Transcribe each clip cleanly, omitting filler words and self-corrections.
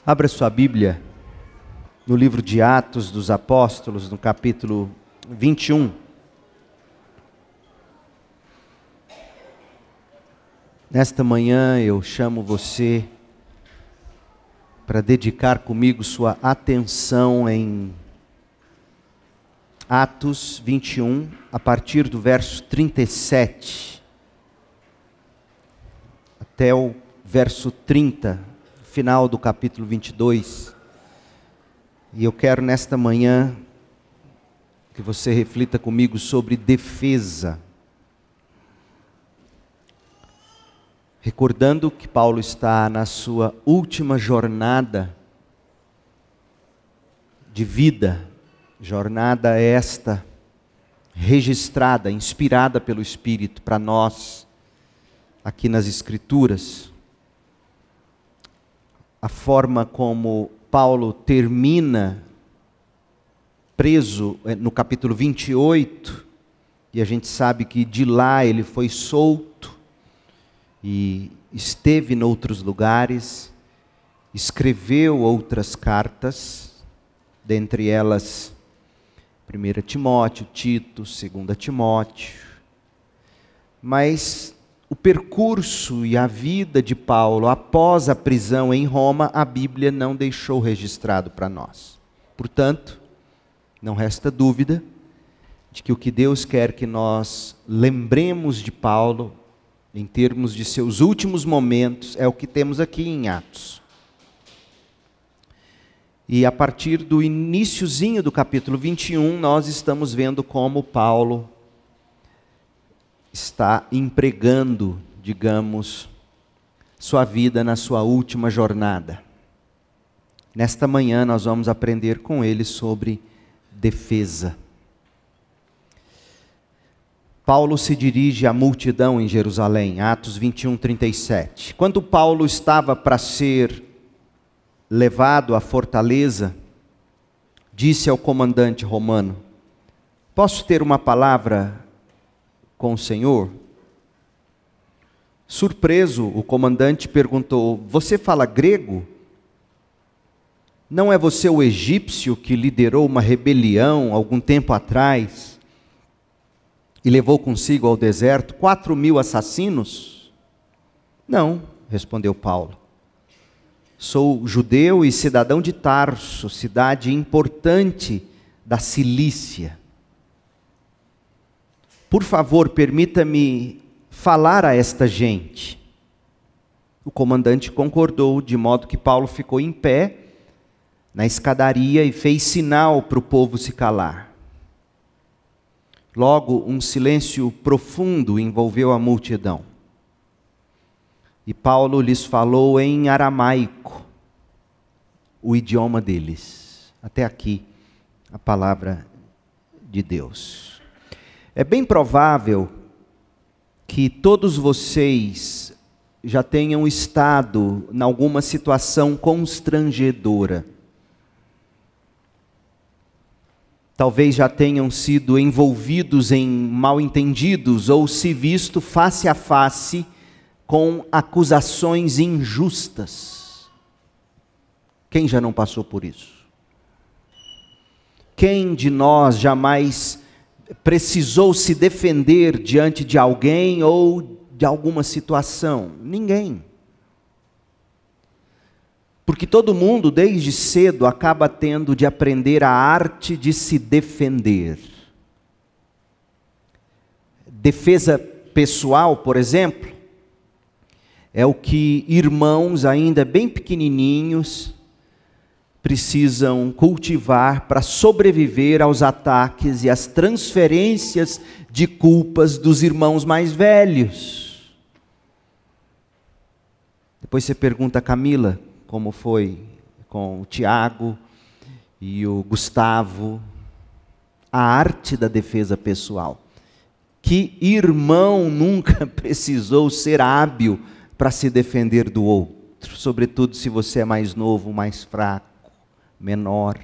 Abra sua Bíblia no livro de Atos dos Apóstolos, no capítulo 21. Nesta manhã eu chamo você para dedicar comigo sua atenção em Atos 21, a partir do verso 37 até o verso 30. Final do capítulo 22, e eu quero nesta manhã que você reflita comigo sobre defesa, recordando que Paulo está na sua última jornada de vida, jornada esta registrada, inspirada pelo Espírito para nós, aqui nas Escrituras. A forma como Paulo termina preso no capítulo 28, e a gente sabe que de lá ele foi solto e esteve em outros lugares, escreveu outras cartas, dentre elas 1 Timóteo, Tito, 2 Timóteo, mas o percurso e a vida de Paulo após a prisão em Roma, a Bíblia não deixou registrado para nós. Portanto, não resta dúvida de que o que Deus quer que nós lembremos de Paulo, em termos de seus últimos momentos, é o que temos aqui em Atos. E a partir do iniciozinho do capítulo 21, nós estamos vendo como Paulo está empregando, digamos, sua vida na sua última jornada. Nesta manhã nós vamos aprender com ele sobre defesa. Paulo se dirige à multidão em Jerusalém, Atos 21, 37. Quando Paulo estava para ser levado à fortaleza, disse ao comandante romano: "Posso ter uma palavra com o Senhor?" Surpreso, o comandante perguntou: "Você fala grego? Não é você o egípcio que liderou uma rebelião algum tempo atrás e levou consigo ao deserto 4.000 assassinos?" "Não", respondeu Paulo. "Sou judeu e cidadão de Tarso, cidade importante da Cilícia. Por favor, permita-me falar a esta gente." O comandante concordou, de modo que Paulo ficou em pé na escadaria e fez sinal para o povo se calar. Logo, um silêncio profundo envolveu a multidão. E Paulo lhes falou em aramaico, o idioma deles. Até aqui, a palavra de Deus. É bem provável que todos vocês já tenham estado em alguma situação constrangedora. Talvez já tenham sido envolvidos em mal-entendidos ou se visto face a face com acusações injustas. Quem já não passou por isso? Quem de nós jamais precisou se defender diante de alguém ou de alguma situação? Ninguém. Porque todo mundo, desde cedo, acaba tendo de aprender a arte de se defender. Defesa pessoal, por exemplo, é o que irmãos ainda bem pequenininhos precisam cultivar para sobreviver aos ataques e às transferências de culpas dos irmãos mais velhos. Depois você pergunta a Camila como foi com o Tiago e o Gustavo. A arte da defesa pessoal. Que irmão nunca precisou ser hábil para se defender do outro? Sobretudo se você é mais novo, mais fraco, menor.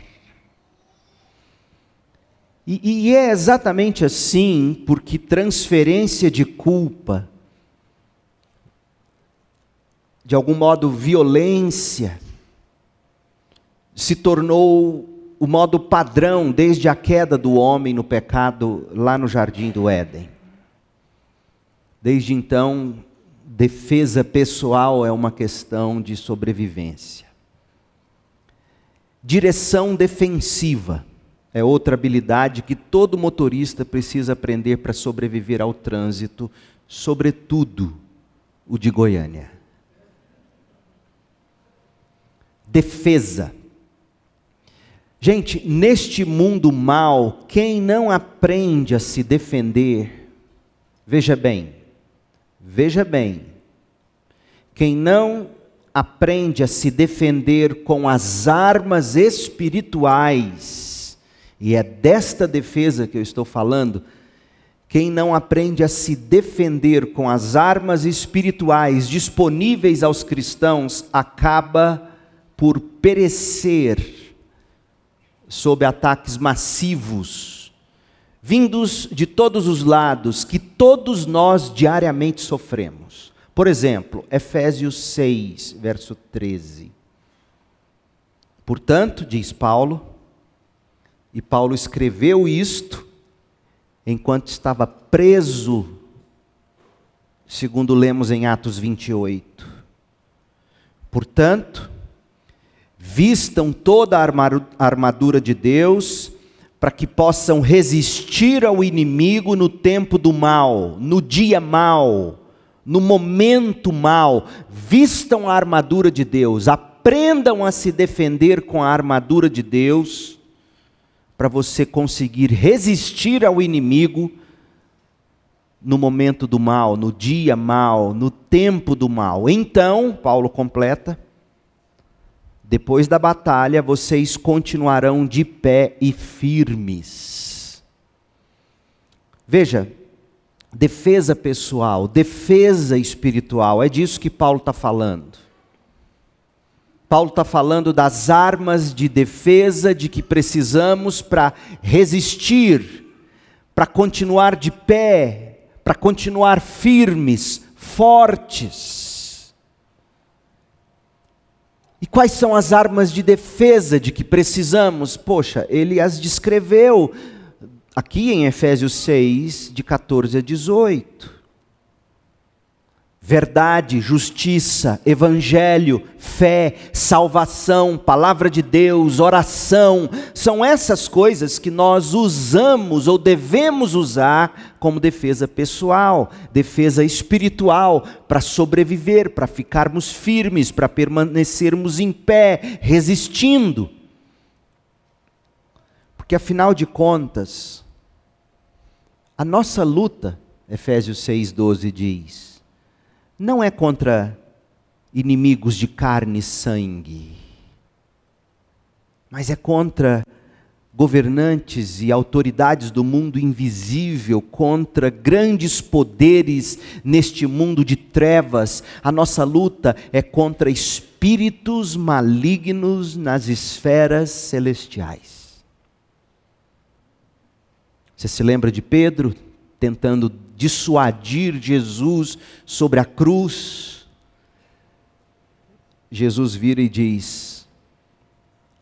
E é exatamente assim, porque transferência de culpa, de algum modo violência, se tornou o modo padrão desde a queda do homem no pecado lá no jardim do Éden. Desde então, defesa pessoal é uma questão de sobrevivência. Direção defensiva é outra habilidade que todo motorista precisa aprender para sobreviver ao trânsito, sobretudo o de Goiânia. Defesa. Gente, neste mundo mau, quem não aprende a se defender, veja bem, quem não aprende a se defender com as armas espirituais, e é desta defesa que eu estou falando, quem não aprende a se defender com as armas espirituais disponíveis aos cristãos, acaba por perecer sob ataques massivos, vindos de todos os lados, que todos nós diariamente sofremos. Por exemplo, Efésios 6, verso 13. Portanto, diz Paulo, e Paulo escreveu isto enquanto estava preso, segundo lemos em Atos 28. Portanto, vistam toda a armadura de Deus, para que possam resistir ao inimigo no tempo do mal, no dia mal, no momento mal. Vistam a armadura de Deus, aprendam a se defender com a armadura de Deus, para você conseguir resistir ao inimigo no momento do mal, no dia mal, no tempo do mal. Então, Paulo completa, depois da batalha, vocês continuarão de pé e firmes. Veja, defesa pessoal, defesa espiritual, é disso que Paulo está falando. Paulo está falando das armas de defesa de que precisamos para resistir, para continuar de pé, para continuar firmes, fortes. E quais são as armas de defesa de que precisamos? Poxa, ele as descreveu aqui em Efésios 6, de 14 a 18. Verdade, justiça, evangelho, fé, salvação, palavra de Deus, oração, são essas coisas que nós usamos ou devemos usar como defesa pessoal, defesa espiritual, para sobreviver, para ficarmos firmes, para permanecermos em pé, resistindo. Porque afinal de contas, a nossa luta, Efésios 6,12 diz, não é contra inimigos de carne e sangue, mas é contra governantes e autoridades do mundo invisível, contra grandes poderes neste mundo de trevas. A nossa luta é contra espíritos malignos nas esferas celestiais. Você se lembra de Pedro tentando dissuadir Jesus sobre a cruz? Jesus vira e diz: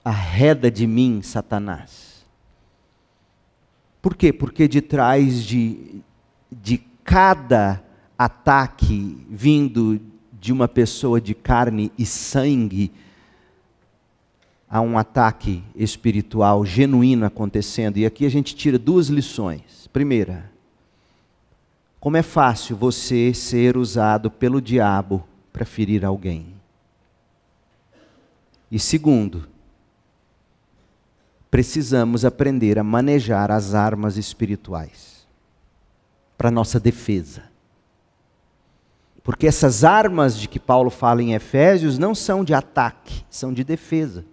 arreda de mim, Satanás. Por quê? Porque de trás de cada ataque vindo de uma pessoa de carne e sangue, há um ataque espiritual genuíno acontecendo. E aqui a gente tira duas lições. Primeira, como é fácil você ser usado pelo diabo para ferir alguém. E segundo, precisamos aprender a manejar as armas espirituais para nossa defesa. Porque essas armas de que Paulo fala em Efésios não são de ataque, são de defesa.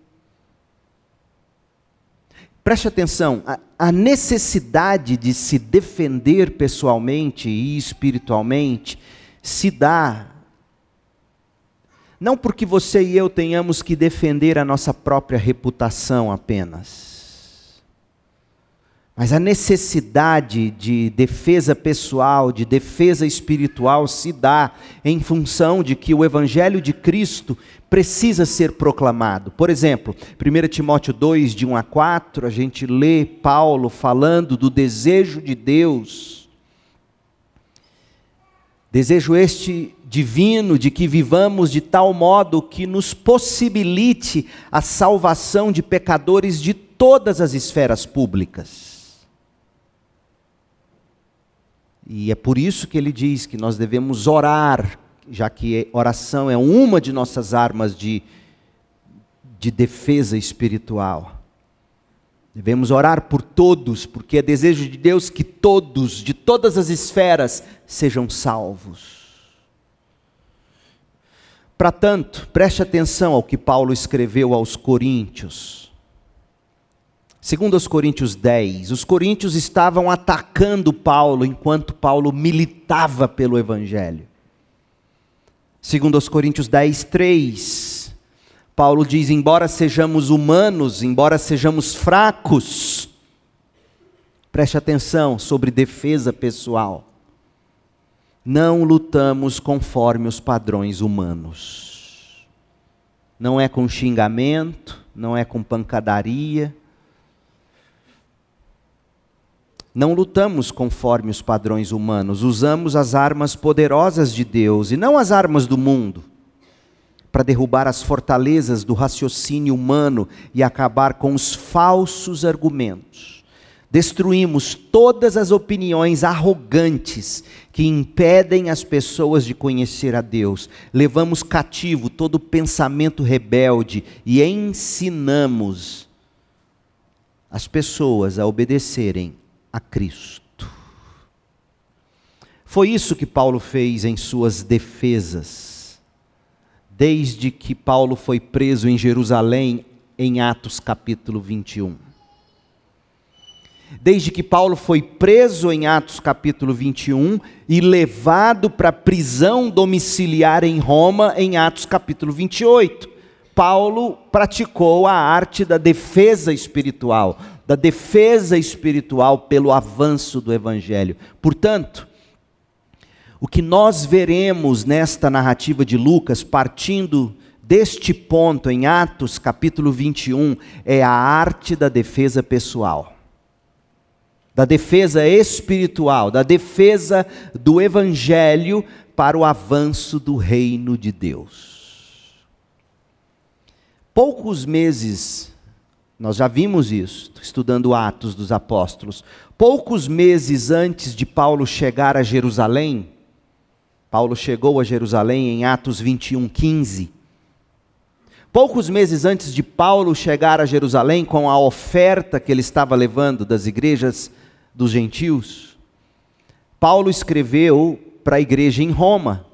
Preste atenção, a necessidade de se defender pessoalmente e espiritualmente se dá não porque você e eu tenhamos que defender a nossa própria reputação apenas, Mas a necessidade de defesa pessoal, de defesa espiritual, se dá em função de que o Evangelho de Cristo precisa ser proclamado. Por exemplo, 1 Timóteo 2, de 1 a 4, a gente lê Paulo falando do desejo de Deus. Desejo este divino de que vivamos de tal modo que nos possibilite a salvação de pecadores de todas as esferas públicas. E é por isso que ele diz que nós devemos orar, já que oração é uma de nossas armas de defesa espiritual. Devemos orar por todos, porque é desejo de Deus que todos, de todas as esferas, sejam salvos. Para tanto, preste atenção ao que Paulo escreveu aos Coríntios. Segundo aos Coríntios 10, os coríntios estavam atacando Paulo enquanto Paulo militava pelo Evangelho. Segundo aos Coríntios 10, 3, Paulo diz, embora sejamos humanos, embora sejamos fracos, preste atenção sobre defesa pessoal, não lutamos conforme os padrões humanos. Não é com xingamento, não é com pancadaria, não lutamos conforme os padrões humanos, usamos as armas poderosas de Deus e não as armas do mundo, para derrubar as fortalezas do raciocínio humano e acabar com os falsos argumentos. Destruímos todas as opiniões arrogantes que impedem as pessoas de conhecer a Deus. Levamos cativo todo pensamento rebelde e ensinamos as pessoas a obedecerem a Cristo. Foi isso que Paulo fez em suas defesas, desde que Paulo foi preso em Jerusalém, em Atos capítulo 21. Desde que Paulo foi preso em Atos capítulo 21 e levado para a prisão domiciliar em Roma, em Atos capítulo 28. Paulo praticou a arte da defesa espiritual pelo avanço do Evangelho. Portanto, o que nós veremos nesta narrativa de Lucas, partindo deste ponto em Atos capítulo 21, é a arte da defesa pessoal, da defesa espiritual, da defesa do Evangelho para o avanço do reino de Deus. Poucos meses, nós já vimos isso, estudando Atos dos Apóstolos, poucos meses antes de Paulo chegar a Jerusalém, Paulo chegou a Jerusalém em Atos 21, 15. Poucos meses antes de Paulo chegar a Jerusalém com a oferta que ele estava levando das igrejas dos gentios, Paulo escreveu para a igreja em Roma.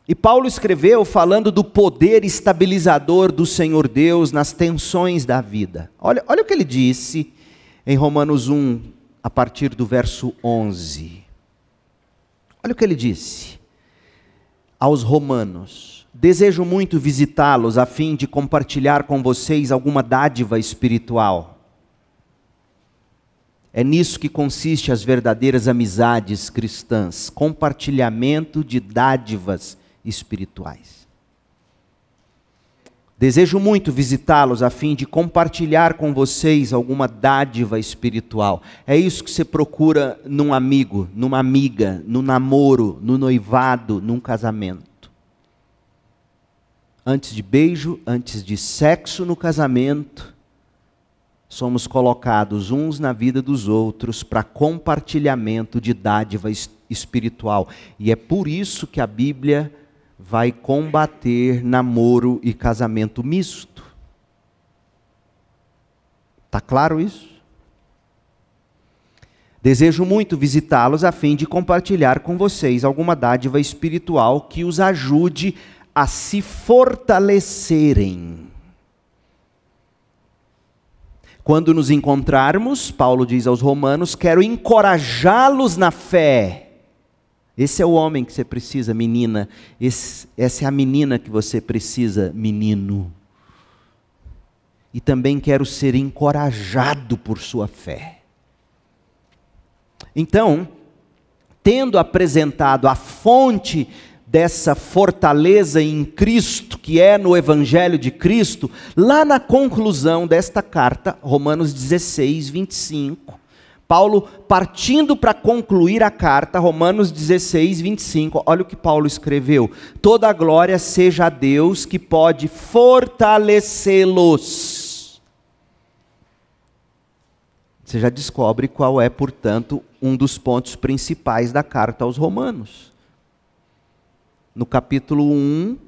E Paulo escreveu falando do poder estabilizador do Senhor Deus nas tensões da vida. Olha o que ele disse em Romanos 1, a partir do verso 11. Olha o que ele disse aos romanos: desejo muito visitá-los a fim de compartilhar com vocês alguma dádiva espiritual. É nisso que consiste as verdadeiras amizades cristãs, compartilhamento de dádivas espirituais. Desejo muito visitá-los a fim de compartilhar com vocês alguma dádiva espiritual. É isso que você procura num amigo, numa amiga, no namoro, no noivado, num casamento. Antes de beijo, antes de sexo no casamento, somos colocados uns na vida dos outros para compartilhamento de dádiva espiritual. E é por isso que a Bíblia vai combater namoro e casamento misto. Está claro isso? Desejo muito visitá-los a fim de compartilhar com vocês alguma dádiva espiritual que os ajude a se fortalecerem. Quando nos encontrarmos, Paulo diz aos romanos, quero encorajá-los na fé. Esse é o homem que você precisa, menina. Essa é a menina que você precisa, menino. e também quero ser encorajado por sua fé. Então, tendo apresentado a fonte dessa fortaleza em Cristo, que é no Evangelho de Cristo, lá na conclusão desta carta, Romanos 16, 25, Paulo, partindo para concluir a carta, Romanos 16, 25, olha o que Paulo escreveu: toda a glória seja a Deus que pode fortalecê-los. Você já descobre qual é, portanto, um dos pontos principais da carta aos Romanos. No capítulo 1,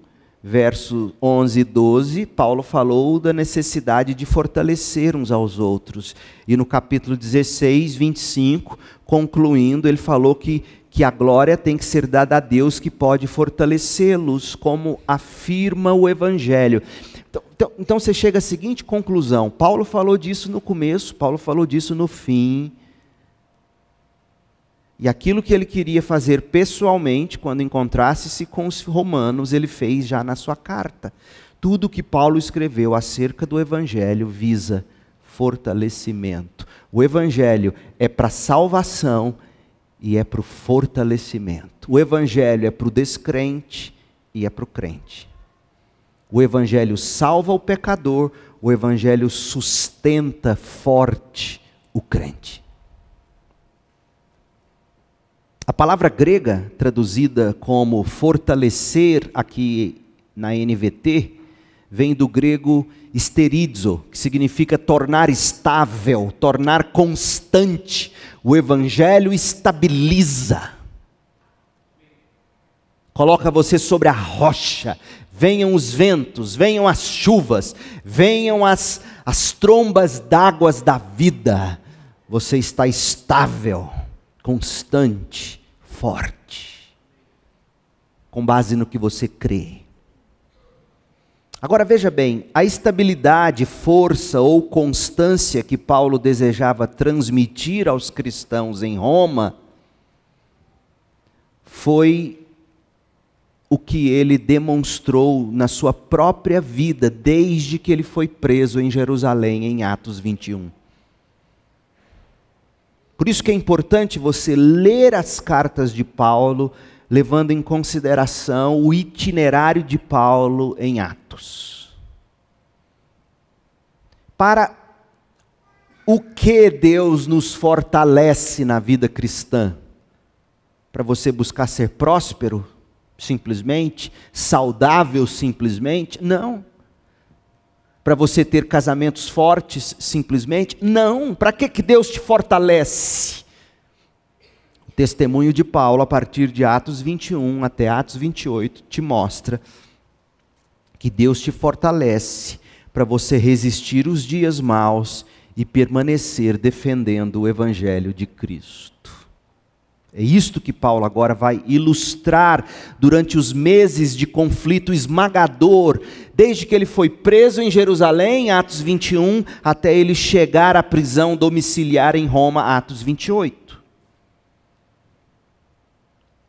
verso 11 e 12, Paulo falou da necessidade de fortalecer uns aos outros. E no capítulo 16, 25, concluindo, ele falou que a glória tem que ser dada a Deus que pode fortalecê-los, como afirma o Evangelho. Então você chega à seguinte conclusão: Paulo falou disso no começo, Paulo falou disso no fim. E aquilo que ele queria fazer pessoalmente, quando encontrasse-se com os romanos, ele fez já na sua carta. Tudo que Paulo escreveu acerca do Evangelho visa fortalecimento. O Evangelho é para salvação e é para o fortalecimento. O Evangelho é para o descrente e é para o crente. O Evangelho salva o pecador, o Evangelho sustenta forte o crente. A palavra grega, traduzida como fortalecer aqui na NVT, vem do grego esterizo, que significa tornar estável, tornar constante. O Evangelho estabiliza. Coloca você sobre a rocha. Venham os ventos, venham as chuvas, venham as trombas d'águas da vida. Você está estável, constante, forte, com base no que você crê. Agora veja bem, a estabilidade, força ou constância que Paulo desejava transmitir aos cristãos em Roma, foi o que ele demonstrou na sua própria vida, desde que ele foi preso em Jerusalém, em Atos 21. Por isso que é importante você ler as cartas de Paulo, levando em consideração o itinerário de Paulo em Atos. Para o que Deus nos fortalece na vida cristã? Para você buscar ser próspero? Simplesmente? Saudável simplesmente? Não. Para você ter casamentos fortes simplesmente? Não. Para que Deus te fortalece? O testemunho de Paulo, a partir de Atos 21 até Atos 28, te mostra que Deus te fortalece para você resistir os dias maus e permanecer defendendo o Evangelho de Cristo. É isto que Paulo agora vai ilustrar durante os meses de conflito esmagador, desde que ele foi preso em Jerusalém, Atos 21, até ele chegar à prisão domiciliar em Roma, Atos 28.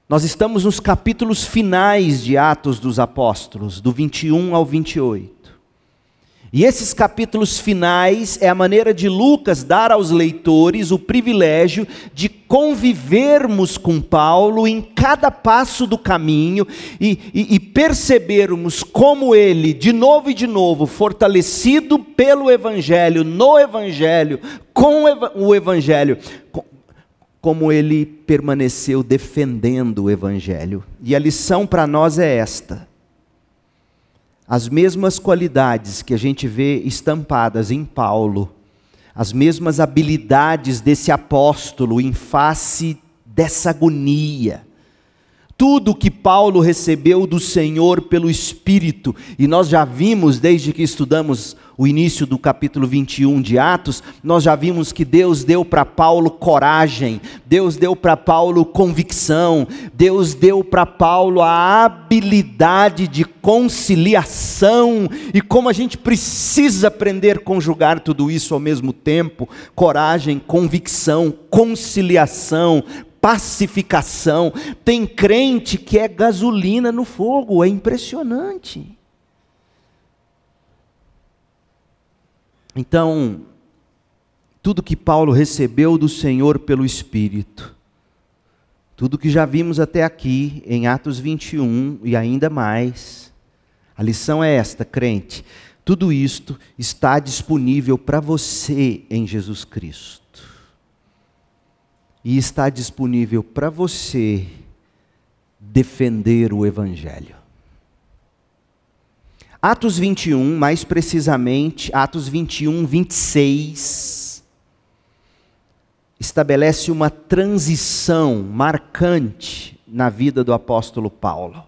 Nós estamos nos capítulos finais de Atos dos Apóstolos, do 21 ao 28. E esses capítulos finais é a maneira de Lucas dar aos leitores o privilégio de convivermos com Paulo em cada passo do caminho e percebermos como ele, de novo, fortalecido pelo Evangelho, no Evangelho, com o Evangelho, como ele permaneceu defendendo o Evangelho. E a lição para nós é esta: as mesmas qualidades que a gente vê estampadas em Paulo, as mesmas habilidades desse apóstolo em face dessa agonia, tudo que Paulo recebeu do Senhor pelo Espírito, e nós já vimos, desde que estudamos o início do capítulo 21 de Atos, nós já vimos que Deus deu para Paulo coragem, Deus deu para Paulo convicção, Deus deu para Paulo a habilidade de conciliação, e como a gente precisa aprender a conjugar tudo isso ao mesmo tempo: coragem, convicção, conciliação, pacificação. Tem crente que é gasolina no fogo, é impressionante. Então, tudo que Paulo recebeu do Senhor pelo Espírito, tudo que já vimos até aqui em Atos 21 e ainda mais, a lição é esta, crente: tudo isto está disponível para você em Jesus Cristo. E está disponível para você defender o Evangelho. Atos 21, mais precisamente, Atos 21, 26, estabelece uma transição marcante na vida do apóstolo Paulo.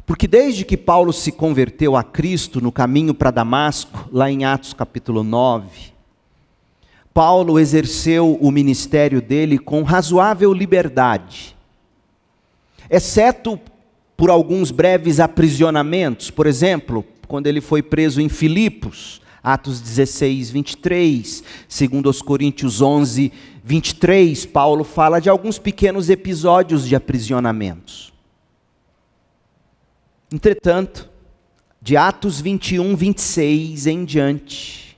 Porque desde que Paulo se converteu a Cristo no caminho para Damasco, lá em Atos capítulo 9, Paulo exerceu o ministério dele com razoável liberdade, exceto por alguns breves aprisionamentos. Por exemplo, quando ele foi preso em Filipos, Atos 16, 23, segundo aos Coríntios 11, 23, Paulo fala de alguns pequenos episódios de aprisionamentos. Entretanto, de Atos 21, 26 em diante,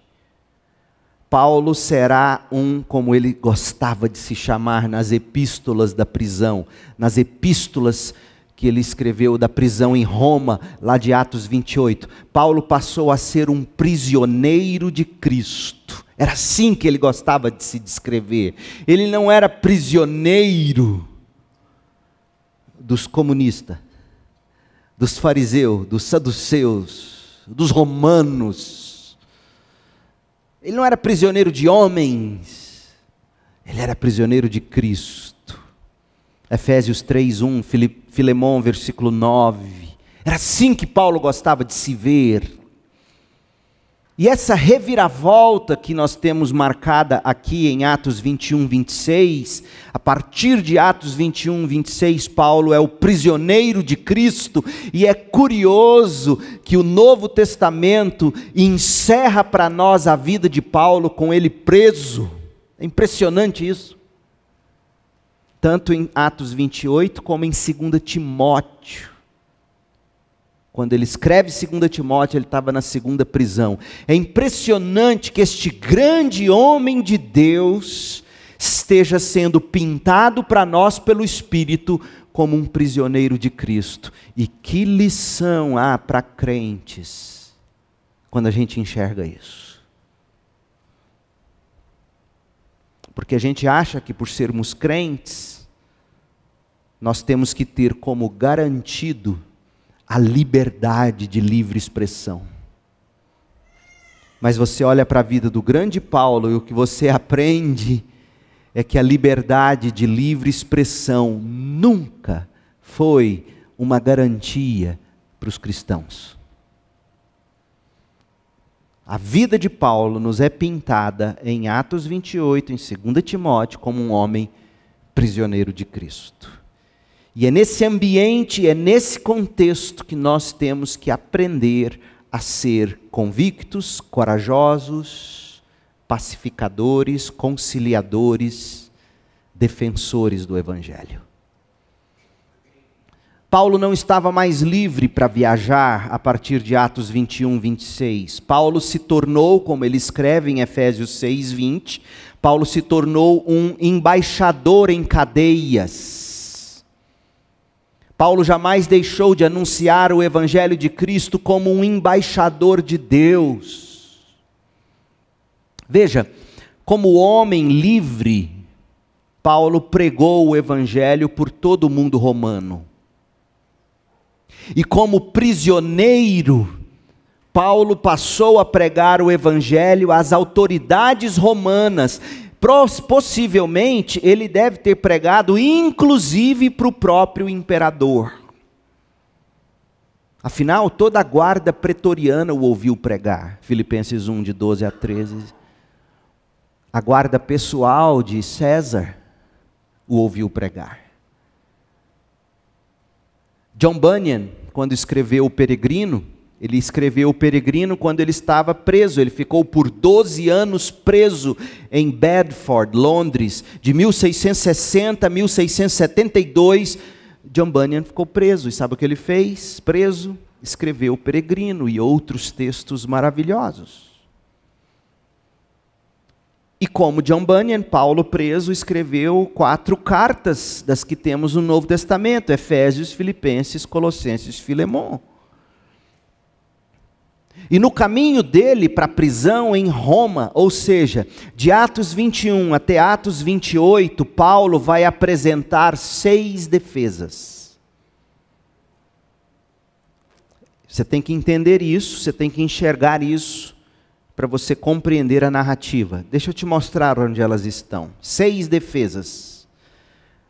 Paulo será como ele gostava de se chamar nas epístolas da prisão, nas epístolas que ele escreveu da prisão em Roma, lá de Atos 28. Paulo passou a ser um prisioneiro de Cristo. Era assim que ele gostava de se descrever. Ele não era prisioneiro dos comunistas, dos fariseus, dos saduceus, dos romanos. Ele não era prisioneiro de homens, ele era prisioneiro de Cristo. Efésios 3:1, Filemão, versículo 9. Era assim que Paulo gostava de se ver. E essa reviravolta que nós temos marcada aqui em Atos 21, 26, a partir de Atos 21, 26, Paulo é o prisioneiro de Cristo, e é curioso que o Novo Testamento encerra para nós a vida de Paulo com ele preso. É impressionante isso. Tanto em Atos 28 como em 2 Timóteo. Quando ele escreve 2 Timóteo, ele estava na segunda prisão. É impressionante que este grande homem de Deus esteja sendo pintado para nós pelo Espírito como um prisioneiro de Cristo. E que lição há para crentes quando a gente enxerga isso? Porque a gente acha que por sermos crentes, nós temos que ter como garantido a liberdade de livre expressão. Mas você olha para a vida do grande Paulo e o que você aprende é que a liberdade de livre expressão nunca foi uma garantia para os cristãos. A vida de Paulo nos é pintada em Atos 28, em 2 Timóteo, como um homem prisioneiro de Cristo. E é nesse ambiente, é nesse contexto que nós temos que aprender a ser convictos, corajosos, pacificadores, conciliadores, defensores do Evangelho. Paulo não estava mais livre para viajar a partir de Atos 21, 26. Paulo se tornou, como ele escreve em Efésios 6, 20, Paulo se tornou um embaixador em cadeias. Paulo jamais deixou de anunciar o Evangelho de Cristo como um embaixador de Deus. Veja, como homem livre, Paulo pregou o Evangelho por todo o mundo romano. E como prisioneiro, Paulo passou a pregar o Evangelho às autoridades romanas. Possivelmente, ele deve ter pregado inclusive para o próprio imperador. Afinal, toda a guarda pretoriana o ouviu pregar. Filipenses 1, de 12 a 13. A guarda pessoal de César o ouviu pregar. John Bunyan, quando escreveu O Peregrino, ele escreveu O Peregrino quando ele estava preso. Ele ficou por 12 anos preso em Bedford, Londres. De 1660 a 1672, John Bunyan ficou preso. E sabe o que ele fez? Preso, escreveu O Peregrino e outros textos maravilhosos. E como John Bunyan, Paulo preso escreveu 4 cartas das que temos no Novo Testamento: Efésios, Filipenses, Colossenses, Filemon. E no caminho dele para a prisão em Roma, ou seja, de Atos 21 até Atos 28, Paulo vai apresentar 6 defesas. Você tem que entender isso, você tem que enxergar isso, para você compreender a narrativa. Deixa eu te mostrar onde elas estão. 6 defesas.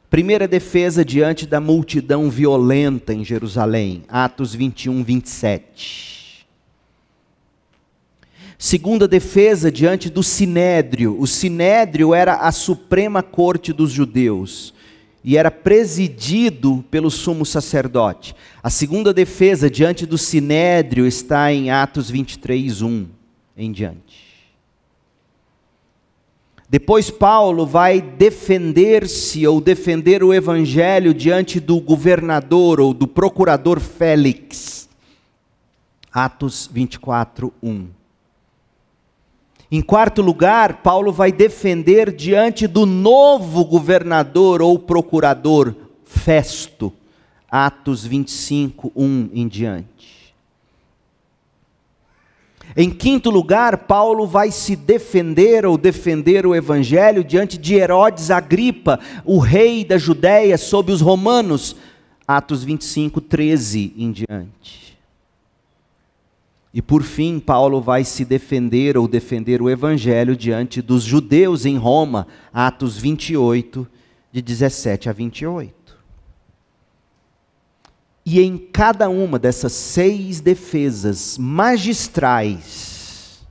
Primeira defesa diante da multidão violenta em Jerusalém, Atos 21, 27. Segunda defesa diante do Sinédrio. O Sinédrio era a suprema corte dos judeus e era presidido pelo sumo sacerdote. A segunda defesa diante do Sinédrio está em Atos 23, 1 em diante. Depois Paulo vai defender-se ou defender o evangelho diante do governador ou do procurador Félix. Atos 24, 1. Em quarto lugar, Paulo vai defender diante do novo governador ou procurador, Festo, Atos 25, 1 em diante. Em quinto lugar, Paulo vai se defender ou defender o evangelho diante de Herodes Agripa, o rei da Judéia sob os romanos, Atos 25, 13 em diante. E por fim, Paulo vai se defender ou defender o evangelho diante dos judeus em Roma, Atos 28, de 17 a 28. E em cada uma dessas 6 defesas magistrais,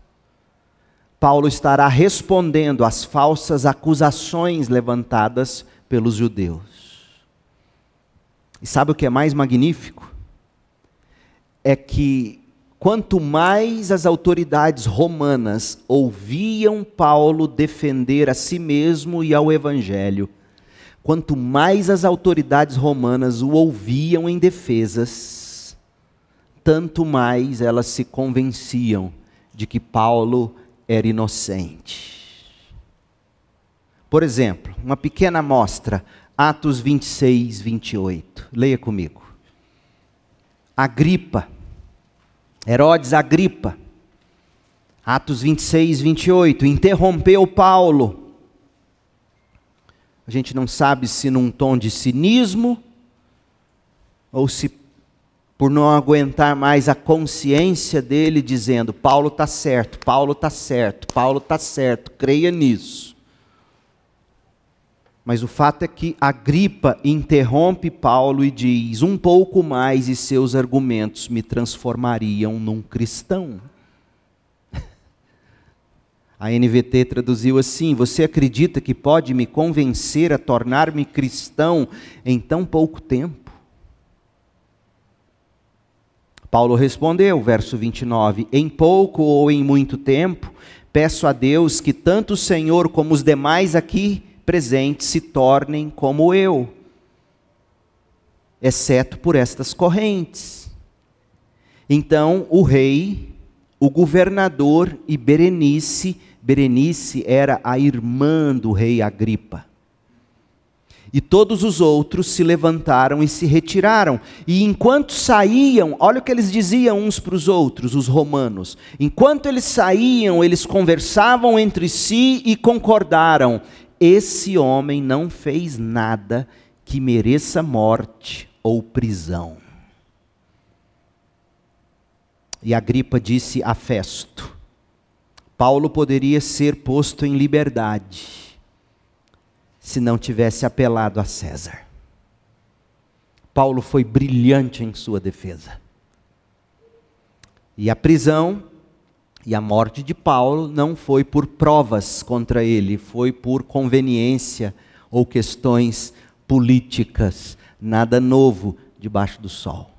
Paulo estará respondendo às falsas acusações levantadas pelos judeus. E sabe o que é mais magnífico? É que quanto mais as autoridades romanas ouviam Paulo defender a si mesmo e ao evangelho, quanto mais as autoridades romanas o ouviam em defesas, tanto mais elas se convenciam de que Paulo era inocente. Por exemplo, uma pequena amostra, Atos 26, 28. Leia comigo. Herodes Agripa, Atos 26, 28, interrompeu Paulo. A gente não sabe se num tom de cinismo, ou se por não aguentar mais a consciência dele, dizendo: Paulo está certo, Paulo está certo, Paulo está certo, creia nisso. Mas o fato é que Agripa interrompe Paulo e diz: um pouco mais e seus argumentos me transformariam num cristão. A NVT traduziu assim: você acredita que pode me convencer a tornar-me cristão em tão pouco tempo? Paulo respondeu, verso 29, em pouco ou em muito tempo, peço a Deus que tanto o Senhor como os demais aqui presentes se tornem como eu, exceto por estas correntes. Então o rei, o governador e Berenice era a irmã do rei Agripa, e todos os outros se levantaram e se retiraram, e enquanto saíam, olha o que eles diziam uns para os outros, os romanos, enquanto eles saíam, eles conversavam entre si e concordaram: esse homem não fez nada que mereça morte ou prisão. E Agripa disse a Festo: Paulo poderia ser posto em liberdade se não tivesse apelado a César. Paulo foi brilhante em sua defesa. E a prisão e a morte de Paulo não foi por provas contra ele, foi por conveniência ou questões políticas. Nada novo debaixo do sol.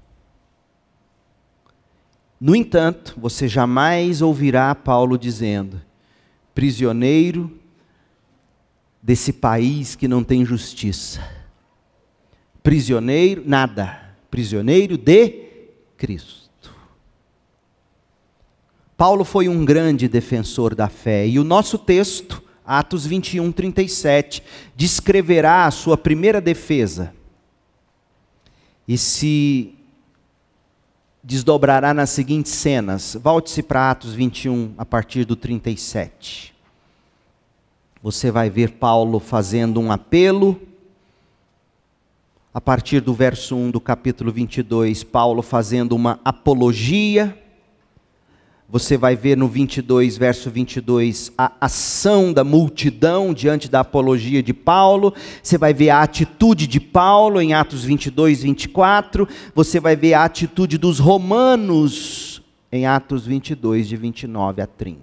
No entanto, você jamais ouvirá Paulo dizendo: prisioneiro desse país que não tem justiça. Prisioneiro, nada. Prisioneiro de Cristo. Paulo foi um grande defensor da fé, e o nosso texto, Atos 21, 37, descreverá a sua primeira defesa, e se desdobrará nas seguintes cenas. Volte-se para Atos 21, a partir do 37. Você vai ver Paulo fazendo um apelo. A partir do verso 1 do capítulo 22, Paulo fazendo uma apologia. Você vai ver no 22, verso 22, a ação da multidão diante da apologia de Paulo. Você vai ver a atitude de Paulo em Atos 22, 24. Você vai ver a atitude dos romanos em Atos 22, de 29 a 30.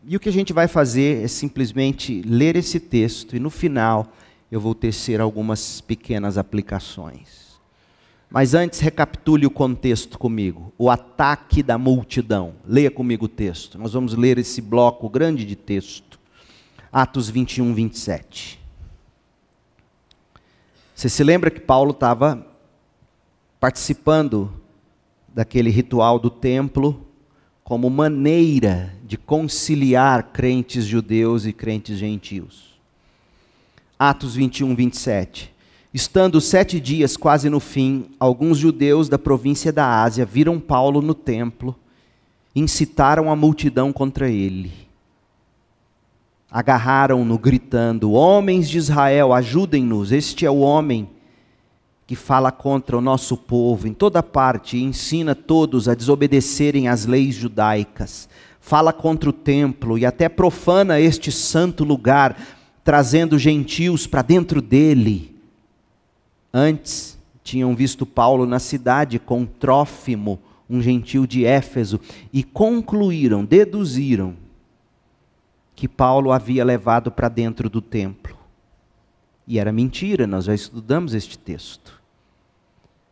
E o que a gente vai fazer é simplesmente ler esse texto e no final eu vou tecer algumas pequenas aplicações. Mas antes, recapitule o contexto comigo. O ataque da multidão. Leia comigo o texto. Nós vamos ler esse bloco grande de texto. Atos 21, 27. Você se lembra que Paulo estava participando daquele ritual do templo como maneira de conciliar crentes judeus e crentes gentios. Atos 21, 27. Estando 7 dias quase no fim, alguns judeus da província da Ásia viram Paulo no templo e incitaram a multidão contra ele. Agarraram-no gritando: homens de Israel, ajudem-nos, este é o homem que fala contra o nosso povo em toda parte e ensina todos a desobedecerem às leis judaicas. Fala contra o templo e até profana este santo lugar, trazendo gentios para dentro dele. Antes, tinham visto Paulo na cidade com Trófimo, um gentio de Éfeso, e concluíram, deduziram, que Paulo havia levado para dentro do templo. E era mentira, nós já estudamos este texto.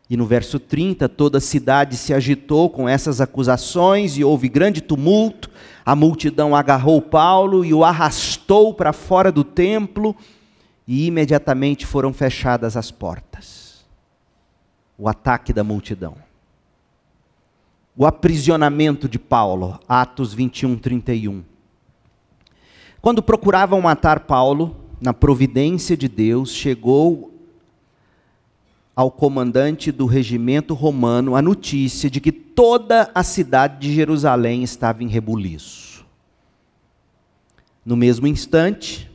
E no verso 30, toda a cidade se agitou com essas acusações e houve grande tumulto. A multidão agarrou Paulo e o arrastou para fora do templo, e imediatamente foram fechadas as portas. O ataque da multidão. O aprisionamento de Paulo, Atos 21, 31. Quando procuravam matar Paulo, na providência de Deus, chegou ao comandante do regimento romano a notícia de que toda a cidade de Jerusalém estava em rebuliço. No mesmo instante,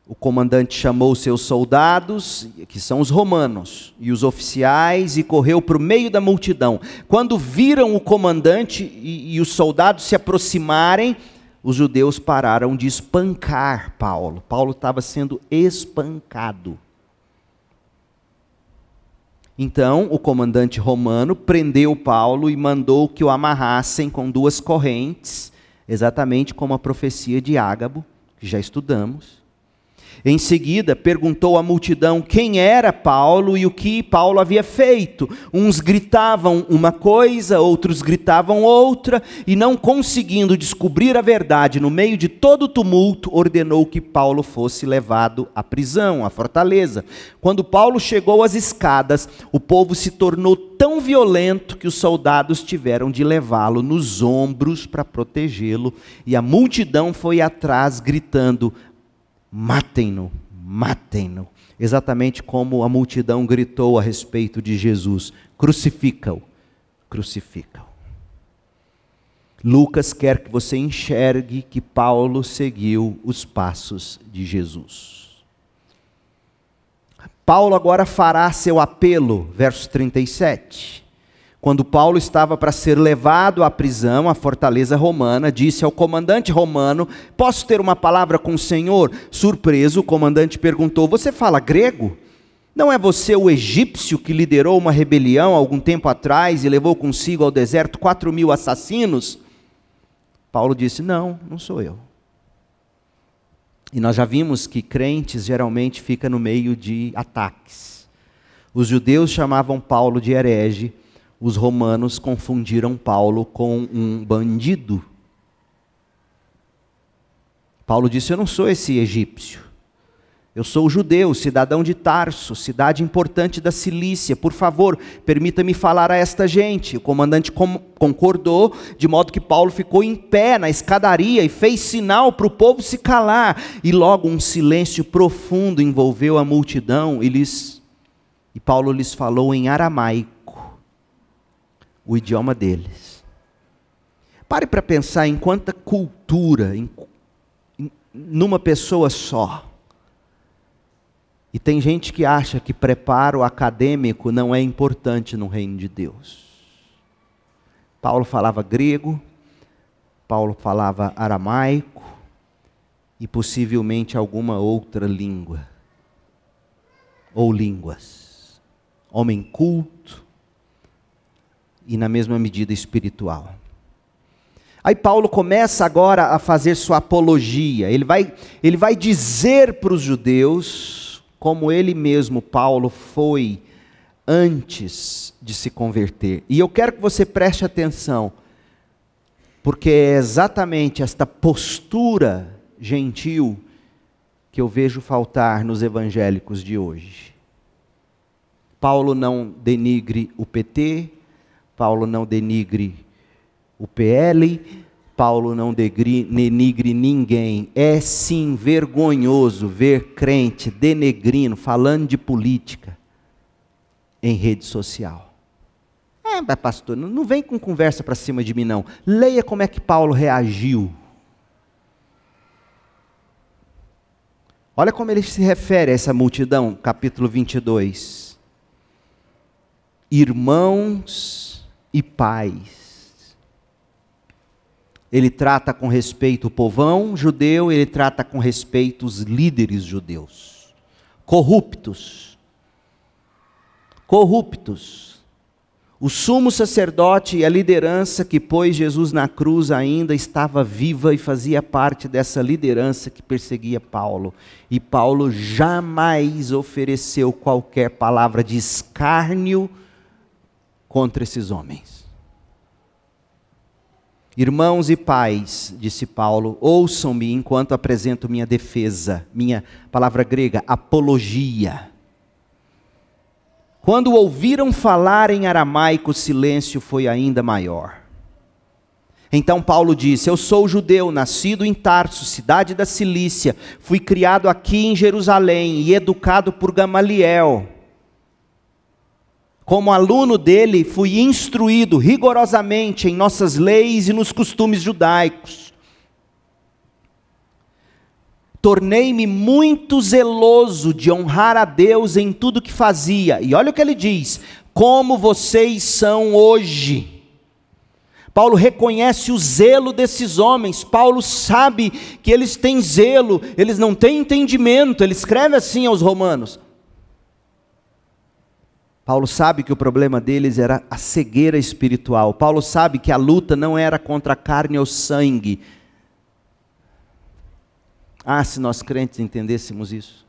o comandante chamou seus soldados, que são os romanos, e os oficiais, e correu para o meio da multidão. Quando viram o comandante e os soldados se aproximarem, os judeus pararam de espancar Paulo. Paulo estava sendo espancado. Então, o comandante romano prendeu Paulo e mandou que o amarrassem com 2 correntes, exatamente como a profecia de Ágabo, que já estudamos. Em seguida, perguntou à multidão quem era Paulo e o que Paulo havia feito. Uns gritavam uma coisa, outros gritavam outra, e não conseguindo descobrir a verdade no meio de todo o tumulto, ordenou que Paulo fosse levado à prisão, à fortaleza. Quando Paulo chegou às escadas, o povo se tornou tão violento que os soldados tiveram de levá-lo nos ombros para protegê-lo, e a multidão foi atrás gritando: matem-no, matem-no. Exatamente como a multidão gritou a respeito de Jesus: crucifica-o, crucifica-o. Lucas quer que você enxergue que Paulo seguiu os passos de Jesus. Paulo agora fará seu apelo, verso 37. Quando Paulo estava para ser levado à prisão, à fortaleza romana, disse ao comandante romano: posso ter uma palavra com o senhor? Surpreso, o comandante perguntou: você fala grego? Não é você o egípcio que liderou uma rebelião algum tempo atrás e levou consigo ao deserto 4.000 assassinos? Paulo disse: não, não sou eu. E nós já vimos que crentes geralmente ficam no meio de ataques. Os judeus chamavam Paulo de herege. Os romanos confundiram Paulo com um bandido. Paulo disse: eu não sou esse egípcio. Eu sou judeu, cidadão de Tarso, cidade importante da Cilícia. Por favor, permita-me falar a esta gente. O comandante concordou, de modo que Paulo ficou em pé na escadaria e fez sinal para o povo se calar. E logo um silêncio profundo envolveu a multidão e Paulo lhes falou em aramaico, o idioma deles. Pare para pensar em quanta cultura numa pessoa só. E tem gente que acha que preparo acadêmico não é importante no reino de Deus. Paulo falava grego, Paulo falava aramaico e possivelmente alguma outra língua. Ou línguas. Homem culto e na mesma medida espiritual. Aí Paulo começa agora a fazer sua apologia. Ele vai dizer para os judeus como ele mesmo, Paulo, foi antes de se converter. E eu quero que você preste atenção, porque é exatamente esta postura gentil que eu vejo faltar nos evangélicos de hoje. Paulo não denigre o PT, Paulo não denigre o PL, Paulo não denigre ninguém. É sim vergonhoso ver crente denegrindo, falando de política em rede social. Mas pastor, não vem com conversa para cima de mim não. Leia como é que Paulo reagiu. Olha como ele se refere a essa multidão, capítulo 22. Irmãos e pais. Ele trata com respeito o povão judeu, ele trata com respeito os líderes judeus. Corruptos. O sumo sacerdote e a liderança que pôs Jesus na cruz ainda estava viva e fazia parte dessa liderança que perseguia Paulo. E Paulo jamais ofereceu qualquer palavra de escárnio contra esses homens. Irmãos e pais, disse Paulo, ouçam-me enquanto apresento minha defesa, minha palavra grega, apologia. Quando ouviram falar em aramaico, o silêncio foi ainda maior. Então Paulo disse, eu sou judeu, nascido em Tarso, cidade da Cilícia, fui criado aqui em Jerusalém e educado por Gamaliel. Como aluno dele, fui instruído rigorosamente em nossas leis e nos costumes judaicos. Tornei-me muito zeloso de honrar a Deus em tudo que fazia. E olha o que ele diz, como vocês são hoje. Paulo reconhece o zelo desses homens. Paulo sabe que eles têm zelo, eles não têm entendimento. Ele escreve assim aos romanos. Paulo sabe que o problema deles era a cegueira espiritual. Paulo sabe que a luta não era contra a carne ou sangue. Se nós crentes entendêssemos isso.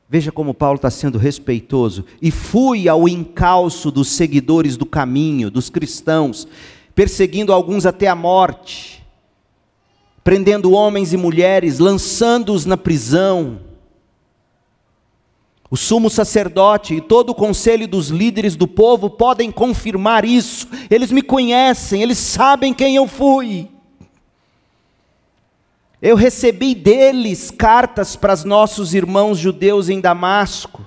Veja como Paulo está sendo respeitoso. E fui ao encalço dos seguidores do caminho, dos cristãos, perseguindo alguns até a morte, prendendo homens e mulheres, lançando-os na prisão. O sumo sacerdote e todo o conselho dos líderes do povo podem confirmar isso. Eles me conhecem, eles sabem quem eu fui. Eu recebi deles cartas para os nossos irmãos judeus em Damasco,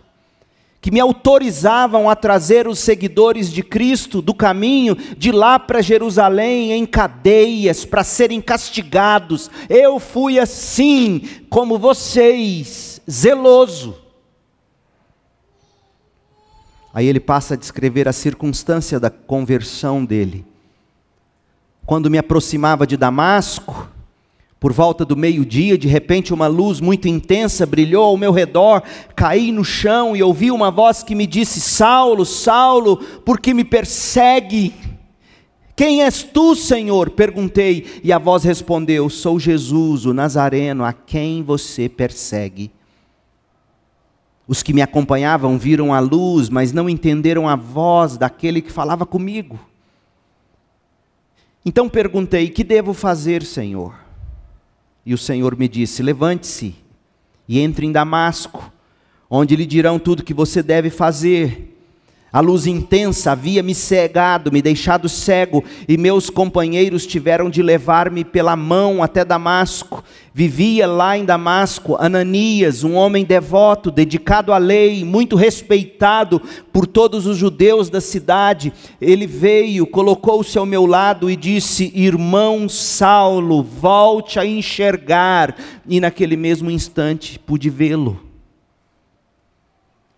que me autorizavam a trazer os seguidores de Cristo do caminho de lá para Jerusalém em cadeias para serem castigados. Eu fui assim como vocês, zeloso. Aí ele passa a descrever a circunstância da conversão dele. Quando me aproximava de Damasco, por volta do meio-dia, de repente uma luz muito intensa brilhou ao meu redor, caí no chão e ouvi uma voz que me disse, Saulo, Saulo, por que me persegue? Quem és tu, Senhor? Perguntei, e a voz respondeu, sou Jesus, o Nazareno, a quem você persegue. Os que me acompanhavam viram a luz, mas não entenderam a voz daquele que falava comigo. Então perguntei, que devo fazer, Senhor? E o Senhor me disse: levante-se e entre em Damasco, onde lhe dirão tudo que você deve fazer. A luz intensa havia me cegado, me deixado cego, e meus companheiros tiveram de levar-me pela mão até Damasco. Vivia lá em Damasco Ananias, um homem devoto, dedicado à lei, muito respeitado por todos os judeus da cidade. Ele veio, colocou-se ao meu lado e disse: irmão Saulo, volte a enxergar. E naquele mesmo instante pude vê-lo.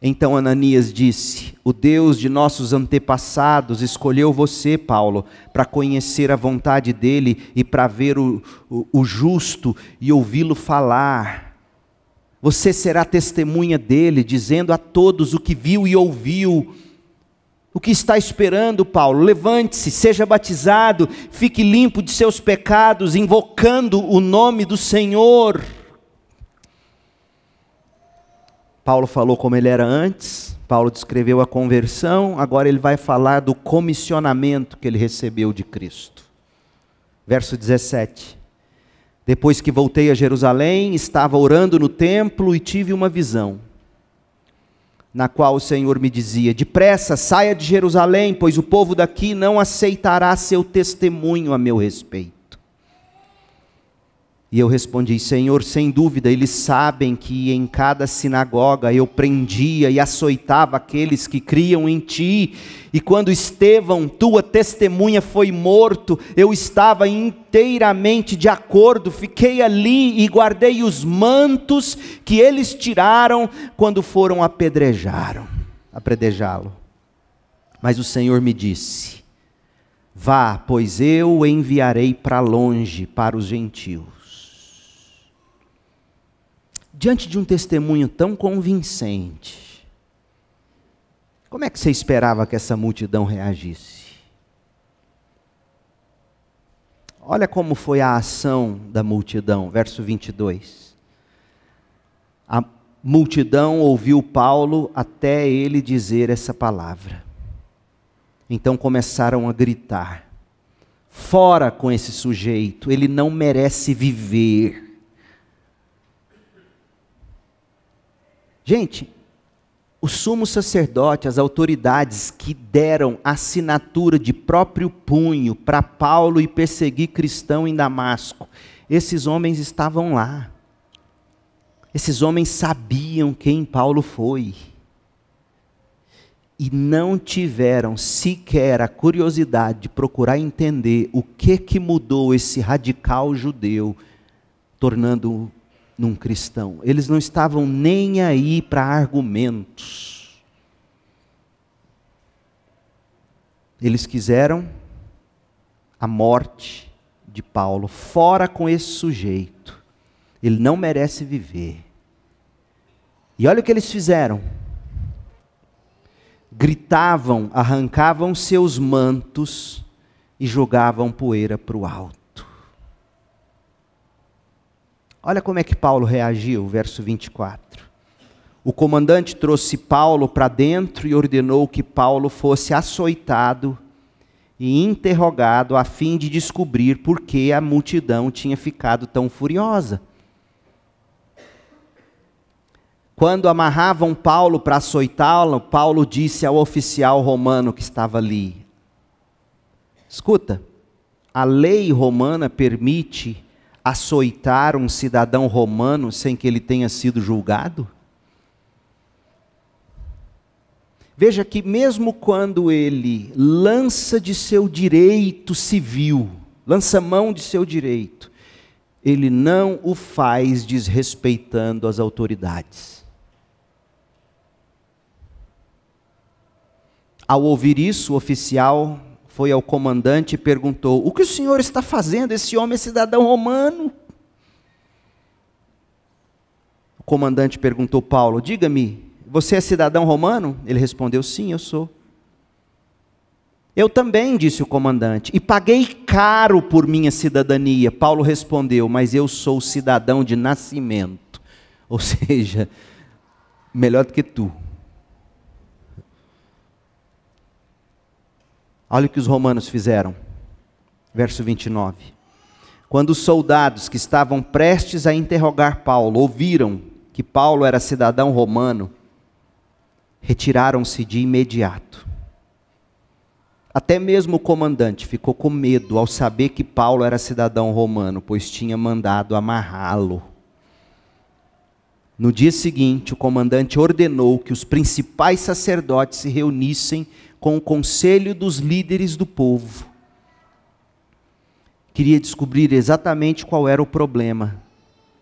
Então Ananias disse: o Deus de nossos antepassados escolheu você, Paulo, para conhecer a vontade dele e para ver o justo e ouvi-lo falar. Você será testemunha dele, dizendo a todos o que viu e ouviu. O que está esperando, Paulo? Levante-se, seja batizado, fique limpo de seus pecados, invocando o nome do Senhor. Paulo falou como ele era antes, Paulo descreveu a conversão, agora ele vai falar do comissionamento que ele recebeu de Cristo. Verso 17. Depois que voltei a Jerusalém, estava orando no templo e tive uma visão, na qual o Senhor me dizia: depressa, saia de Jerusalém, pois o povo daqui não aceitará seu testemunho a meu respeito. E eu respondi: Senhor, sem dúvida, eles sabem que em cada sinagoga eu prendia e açoitava aqueles que criam em Ti. E quando Estevão, tua testemunha, foi morto, eu estava inteiramente de acordo, fiquei ali e guardei os mantos que eles tiraram quando foram apedrejá-lo. Mas o Senhor me disse: vá, pois eu o enviarei para longe, para os gentios. Diante de um testemunho tão convincente, como é que você esperava que essa multidão reagisse? Olha como foi a ação da multidão, verso 22. A multidão ouviu Paulo até ele dizer essa palavra. Então começaram a gritar: fora com esse sujeito, ele não merece viver. Gente, o sumo sacerdote, as autoridades que deram assinatura de próprio punho para Paulo e perseguir cristão em Damasco, esses homens estavam lá. Esses homens sabiam quem Paulo foi. E não tiveram sequer a curiosidade de procurar entender o que mudou esse radical judeu, tornando-o num cristão. Eles não estavam nem aí para argumentos. Eles quiseram a morte de Paulo. Fora com esse sujeito. Ele não merece viver. E olha o que eles fizeram. Gritavam, arrancavam seus mantos e jogavam poeira para o alto. Olha como é que Paulo reagiu, verso 24. O comandante trouxe Paulo para dentro e ordenou que Paulo fosse açoitado e interrogado a fim de descobrir por que a multidão tinha ficado tão furiosa. Quando amarravam Paulo para açoitá-lo, Paulo disse ao oficial romano que estava ali: escuta, a lei romana permite açoitar um cidadão romano sem que ele tenha sido julgado? Veja que mesmo quando ele lança de seu direito civil, lança mão de seu direito, ele não o faz desrespeitando as autoridades. Ao ouvir isso, o oficial foi ao comandante e perguntou: o que o senhor está fazendo? Esse homem é cidadão romano. O comandante perguntou: Paulo, diga-me, você é cidadão romano? Ele respondeu: sim, eu sou. Eu também, disse o comandante, e paguei caro por minha cidadania. Paulo respondeu: mas eu sou cidadão de nascimento. Ou seja, melhor do que tu. Olha o que os romanos fizeram. Verso 29. Quando os soldados que estavam prestes a interrogar Paulo ouviram que Paulo era cidadão romano, retiraram-se de imediato. Até mesmo o comandante ficou com medo ao saber que Paulo era cidadão romano, pois tinha mandado amarrá-lo. No dia seguinte, o comandante ordenou que os principais sacerdotes se reunissem com o conselho dos líderes do povo. Queria descobrir exatamente qual era o problema.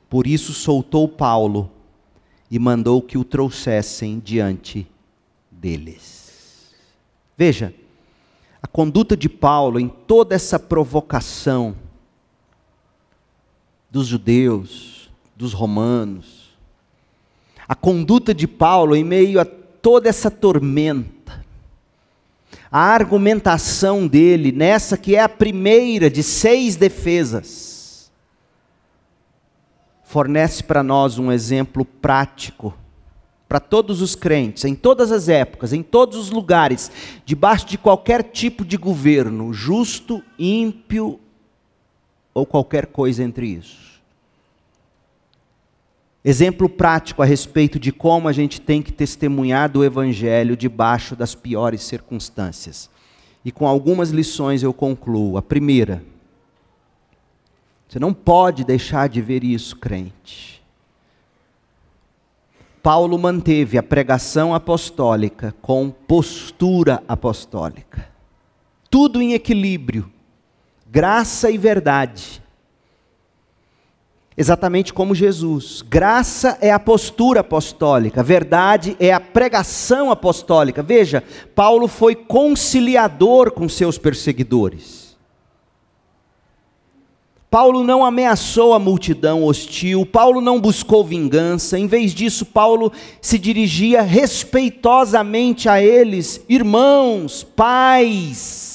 Por isso soltou Paulo e mandou que o trouxessem diante deles. Veja, a conduta de Paulo em toda essa provocação dos judeus, dos romanos, a conduta de Paulo em meio a toda essa tormenta, a argumentação dele nessa que é a primeira de 6 defesas, fornece para nós um exemplo prático para todos os crentes, em todas as épocas, em todos os lugares, debaixo de qualquer tipo de governo, justo, ímpio ou qualquer coisa entre isso. Exemplo prático a respeito de como a gente tem que testemunhar do Evangelho debaixo das piores circunstâncias. E com algumas lições eu concluo. A primeira, você não pode deixar de ver isso, crente. Paulo manteve a pregação apostólica com postura apostólica. Tudo em equilíbrio, graça e verdade. Exatamente como Jesus. Graça é a postura apostólica, verdade é a pregação apostólica. Veja, Paulo foi conciliador com seus perseguidores. Paulo não ameaçou a multidão hostil, Paulo não buscou vingança, em vez disso, Paulo se dirigia respeitosamente a eles, irmãos, pais.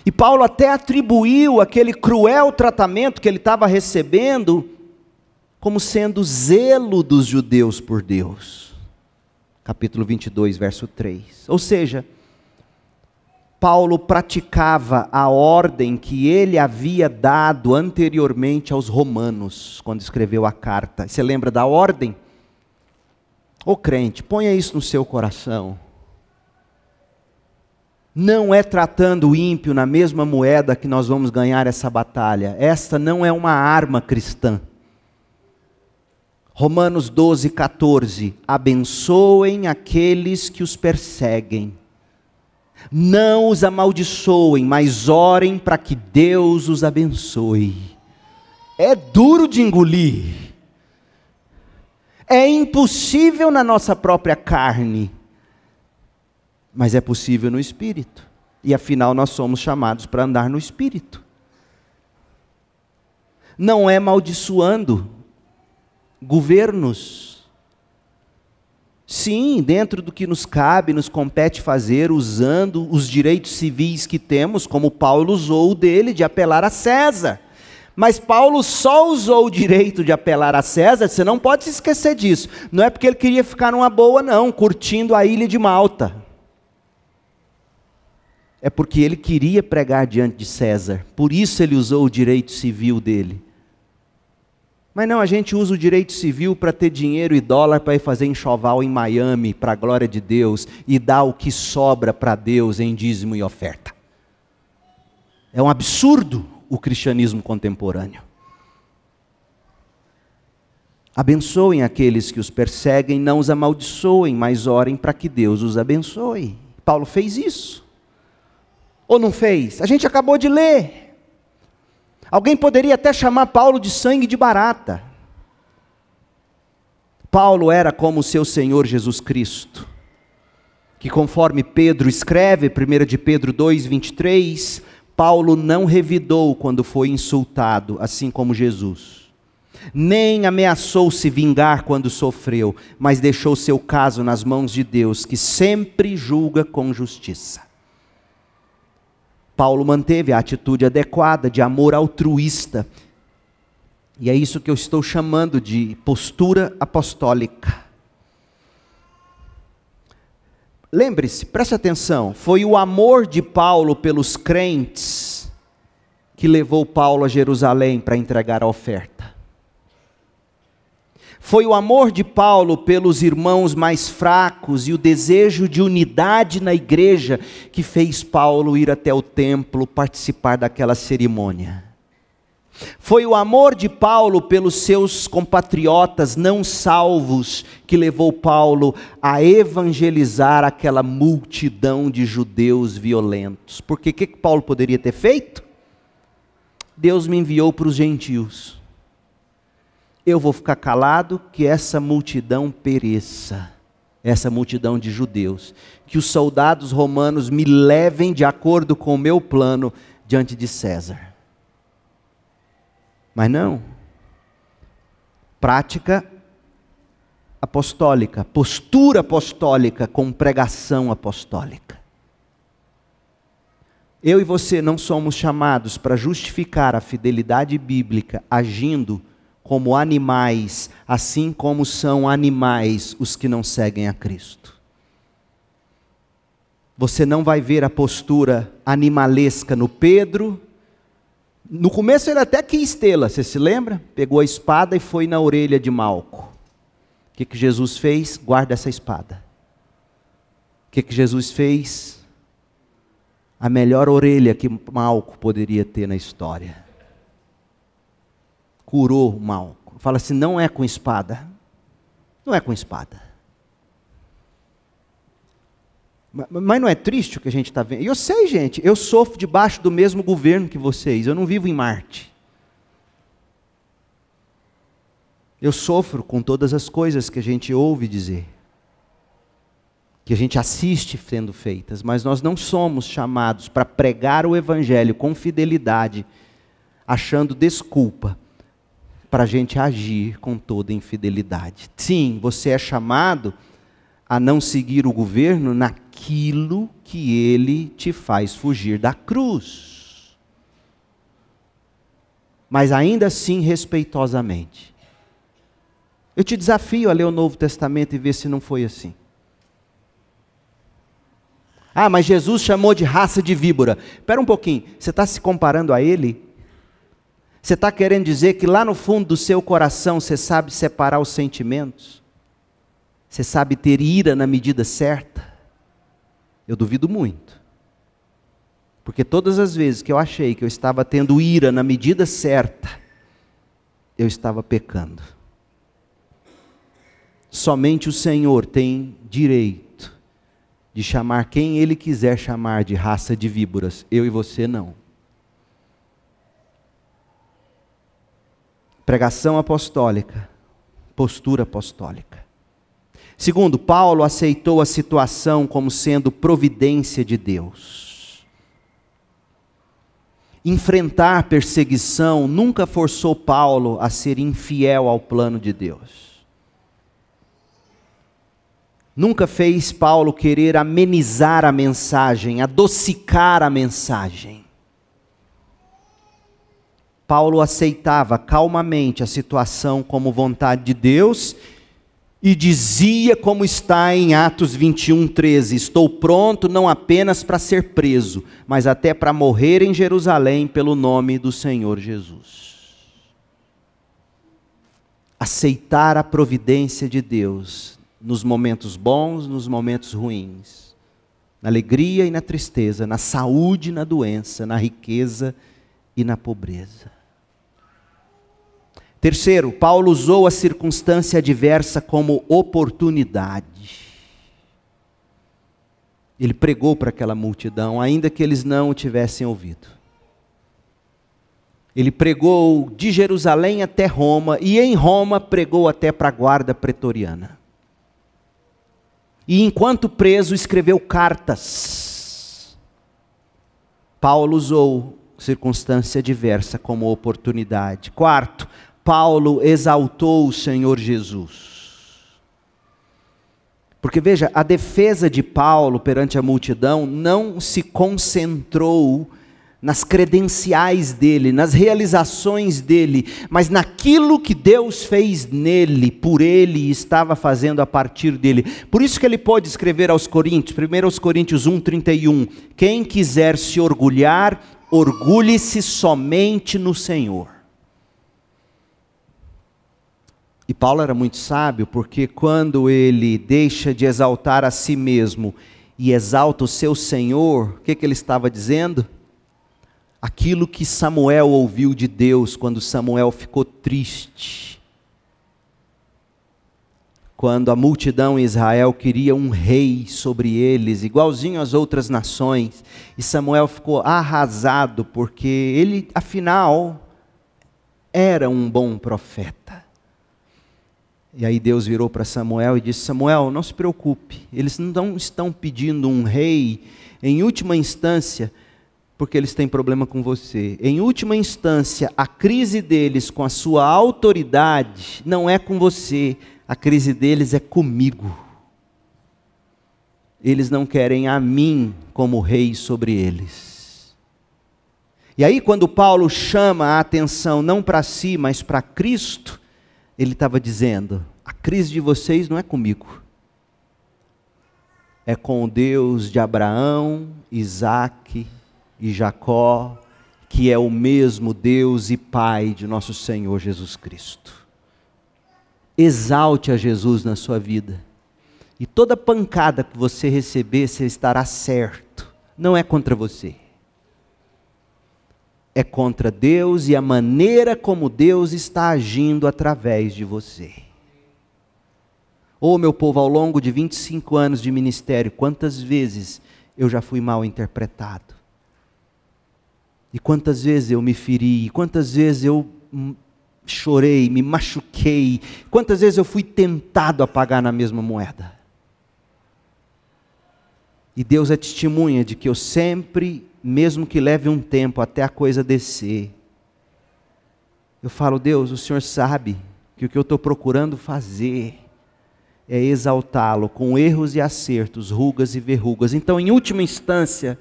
E Paulo até atribuiu aquele cruel tratamento que ele estava recebendo como sendo zelo dos judeus por Deus. Capítulo 22, verso 3. Ou seja, Paulo praticava a ordem que ele havia dado anteriormente aos romanos, quando escreveu a carta. Você lembra da ordem? Ô crente, ponha isso no seu coração. Não é tratando o ímpio na mesma moeda que nós vamos ganhar essa batalha. Esta não é uma arma cristã. Romanos 12, 14. Abençoem aqueles que os perseguem. Não os amaldiçoem, mas orem para que Deus os abençoe. É duro de engolir. É impossível na nossa própria carne. Mas é possível no Espírito. E afinal nós somos chamados para andar no Espírito. Não é amaldiçoando governos. Sim, dentro do que nos cabe, nos compete fazer, usando os direitos civis que temos, como Paulo usou o dele, de apelar a César. Mas Paulo só usou o direito de apelar a César, você não pode se esquecer disso. Não é porque ele queria ficar numa boa não, curtindo a ilha de Malta. É porque ele queria pregar diante de César, por isso ele usou o direito civil dele. Mas não, a gente usa o direito civil para ter dinheiro e dólar para ir fazer enxoval em Miami, para a glória de Deus, e dar o que sobra para Deus em dízimo e oferta. É um absurdo o cristianismo contemporâneo. Abençoem aqueles que os perseguem, não os amaldiçoem, mas orem para que Deus os abençoe. Paulo fez isso. Ou não fez? A gente acabou de ler. Alguém poderia até chamar Paulo de sangue de barata. Paulo era como o seu Senhor Jesus Cristo, que conforme Pedro escreve, 1 de Pedro 2, 23, Paulo não revidou quando foi insultado, assim como Jesus. Nem ameaçou se vingar quando sofreu, mas deixou seu caso nas mãos de Deus, que sempre julga com justiça. Paulo manteve a atitude adequada de amor altruísta. E é isso que eu estou chamando de postura apostólica. Lembre-se, preste atenção, foi o amor de Paulo pelos crentes que levou Paulo a Jerusalém para entregar a oferta. Foi o amor de Paulo pelos irmãos mais fracos e o desejo de unidade na igreja que fez Paulo ir até o templo participar daquela cerimônia. Foi o amor de Paulo pelos seus compatriotas não salvos que levou Paulo a evangelizar aquela multidão de judeus violentos. Porque o que Paulo poderia ter feito? Deus me enviou para os gentios. Eu vou ficar calado que essa multidão pereça. Essa multidão de judeus. Que os soldados romanos me levem de acordo com o meu plano diante de César. Mas não. Prática apostólica, postura apostólica com pregação apostólica. Eu e você não somos chamados para justificar a fidelidade bíblica agindo como animais, assim como são animais os que não seguem a Cristo. Você não vai ver a postura animalesca no Pedro. No começo ele até quis tê-la, você se lembra? Pegou a espada e foi na orelha de Malco. O que Jesus fez? Guarda essa espada. O que Jesus fez? A melhor orelha que Malco poderia ter na história. Curou Malco. Fala assim, não é com espada. Não é com espada. Mas não é triste o que a gente está vendo? E eu sei, gente, eu sofro debaixo do mesmo governo que vocês. Eu não vivo em Marte. Eu sofro com todas as coisas que a gente ouve dizer. Que a gente assiste sendo feitas. Mas nós não somos chamados para pregar o Evangelho com fidelidade, achando desculpa para a gente agir com toda infidelidade. Sim, você é chamado a não seguir o governo naquilo que ele te faz fugir da cruz. Mas ainda assim respeitosamente. Eu te desafio a ler o Novo Testamento e ver se não foi assim. Ah, mas Jesus chamou de raça de víbora. Espera um pouquinho, você está se comparando a ele? Você está querendo dizer que lá no fundo do seu coração você sabe separar os sentimentos? Você sabe ter ira na medida certa? Eu duvido muito. Porque todas as vezes que eu achei que eu estava tendo ira na medida certa, eu estava pecando. Somente o Senhor tem direito de chamar quem Ele quiser chamar de raça de víboras. Eu e você não. Pregação apostólica, postura apostólica. Segundo, Paulo aceitou a situação como sendo providência de Deus. Enfrentar perseguição nunca forçou Paulo a ser infiel ao plano de Deus. Nunca fez Paulo querer amenizar a mensagem, adocicar a mensagem. Paulo aceitava calmamente a situação como vontade de Deus e dizia como está em Atos 21:13, estou pronto não apenas para ser preso, mas até para morrer em Jerusalém pelo nome do Senhor Jesus. Aceitar a providência de Deus nos momentos bons, nos momentos ruins, na alegria e na tristeza, na saúde e na doença, na riqueza e na pobreza. Terceiro, Paulo usou a circunstância adversa como oportunidade. Ele pregou para aquela multidão, ainda que eles não o tivessem ouvido. Ele pregou de Jerusalém até Roma, e em Roma pregou até para a guarda pretoriana. E enquanto preso, escreveu cartas. Paulo usou circunstância adversa como oportunidade. Quarto, Paulo exaltou o Senhor Jesus. Porque veja, a defesa de Paulo perante a multidão não se concentrou nas credenciais dele, nas realizações dele, mas naquilo que Deus fez nele, por ele e estava fazendo a partir dele. Por isso que ele pode escrever aos Coríntios, 1 Coríntios 1:31, quem quiser se orgulhar, orgulhe-se somente no Senhor. E Paulo era muito sábio, porque quando ele deixa de exaltar a si mesmo e exalta o seu Senhor, o que ele estava dizendo? Aquilo que Samuel ouviu de Deus quando Samuel ficou triste. Quando a multidão em Israel queria um rei sobre eles, igualzinho às outras nações, e Samuel ficou arrasado, porque ele, afinal, era um bom profeta. E aí Deus virou para Samuel e disse: Samuel, não se preocupe, eles não estão pedindo um rei, em última instância, porque eles têm problema com você. Em última instância, a crise deles com a sua autoridade não é com você, a crise deles é comigo. Eles não querem a mim como rei sobre eles. E aí quando Paulo chama a atenção não para si, mas para Cristo, ele estava dizendo: a crise de vocês não é comigo. É com o Deus de Abraão, Isaque e Jacó, que é o mesmo Deus e Pai de nosso Senhor Jesus Cristo. Exalte a Jesus na sua vida. E toda pancada que você receber, você estará certo. Não é contra você. É contra Deus e a maneira como Deus está agindo através de você. Meu povo, ao longo de 25 anos de ministério, quantas vezes eu já fui mal interpretado? E quantas vezes eu me feri? E quantas vezes eu chorei, me machuquei? Quantas vezes eu fui tentado a pagar na mesma moeda? E Deus é testemunha de que eu sempre, mesmo que leve um tempo até a coisa descer, eu falo: Deus, o Senhor sabe que o que eu estou procurando fazer é exaltá-lo com erros e acertos, rugas e verrugas. Então, em última instância,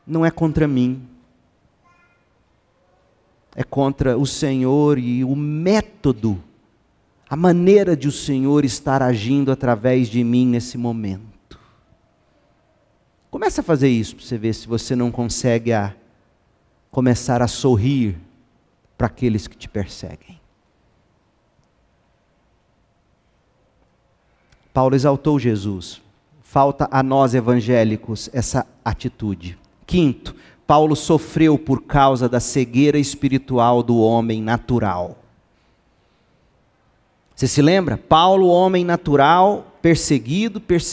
não é contra mim, é contra o Senhor e o método, a maneira de o Senhor estar agindo através de mim nesse momento. Comece a fazer isso para você ver se você não consegue começar a sorrir para aqueles que te perseguem. Paulo exaltou Jesus. Falta a nós evangélicos essa atitude. Quinto, Paulo sofreu por causa da cegueira espiritual do homem natural. Você se lembra? Paulo, homem natural, perseguidor,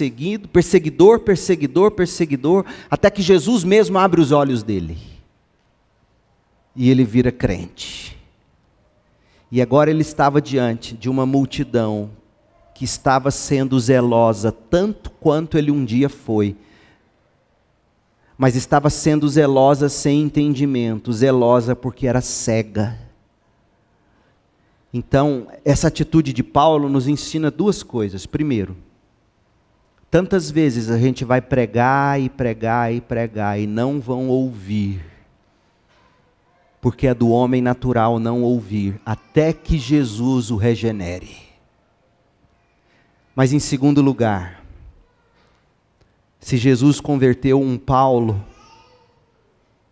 até que Jesus mesmo abre os olhos dele. E ele vira crente. E agora ele estava diante de uma multidão que estava sendo zelosa, tanto quanto ele um dia foi. Mas estava sendo zelosa sem entendimento, zelosa porque era cega. Então, essa atitude de Paulo nos ensina duas coisas. Primeiro, tantas vezes a gente vai pregar e não vão ouvir. Porque é do homem natural não ouvir, até que Jesus o regenere. Mas em segundo lugar, se Jesus converteu um Paulo,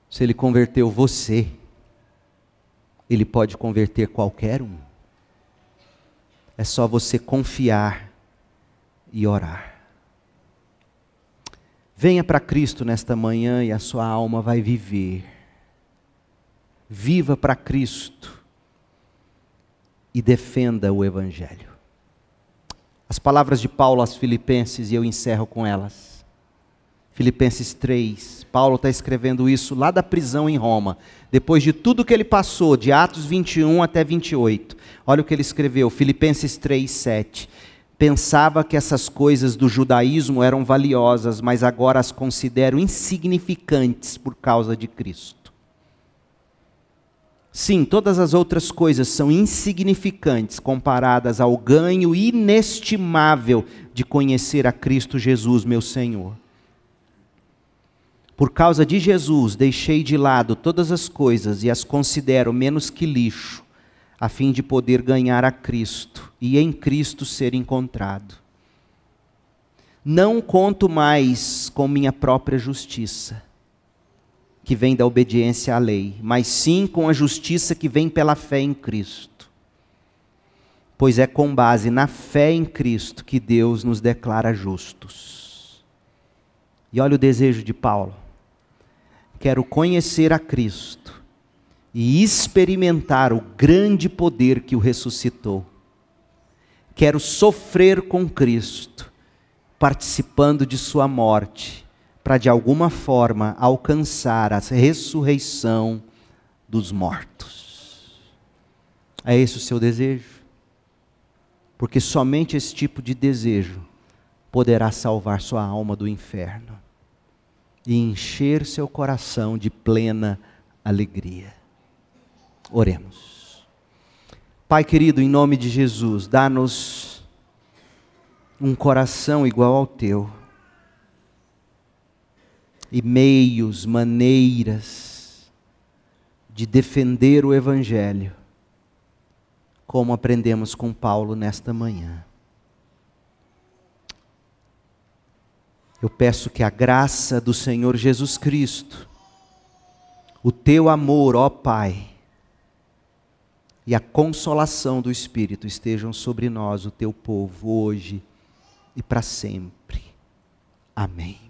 se ele converteu você, ele pode converter qualquer um. É só você confiar e orar. Venha para Cristo nesta manhã e a sua alma vai viver. Viva para Cristo e defenda o Evangelho. As palavras de Paulo aos Filipenses, e eu encerro com elas. Filipenses 3, Paulo está escrevendo isso lá da prisão em Roma, depois de tudo que ele passou, de Atos 21 até 28. Olha o que ele escreveu, Filipenses 3, 7. Pensava que essas coisas do judaísmo eram valiosas, mas agora as considero insignificantes por causa de Cristo. Sim, todas as outras coisas são insignificantes comparadas ao ganho inestimável de conhecer a Cristo Jesus, meu Senhor. Por causa de Jesus, deixei de lado todas as coisas e as considero menos que lixo, a fim de poder ganhar a Cristo e em Cristo ser encontrado. Não conto mais com minha própria justiça, que vem da obediência à lei, mas sim com a justiça que vem pela fé em Cristo. Pois é com base na fé em Cristo que Deus nos declara justos. E olha o desejo de Paulo. Quero conhecer a Cristo e experimentar o grande poder que o ressuscitou. Quero sofrer com Cristo, participando de sua morte, para de alguma forma alcançar a ressurreição dos mortos. É esse o seu desejo? Porque somente esse tipo de desejo poderá salvar sua alma do inferno e encher seu coração de plena alegria. Oremos. Pai querido, em nome de Jesus, dá-nos um coração igual ao teu, e meios, maneiras de defender o Evangelho, como aprendemos com Paulo nesta manhã. Eu peço que a graça do Senhor Jesus Cristo, o teu amor, ó Pai, e a consolação do Espírito estejam sobre nós, o teu povo, hoje e para sempre. Amém.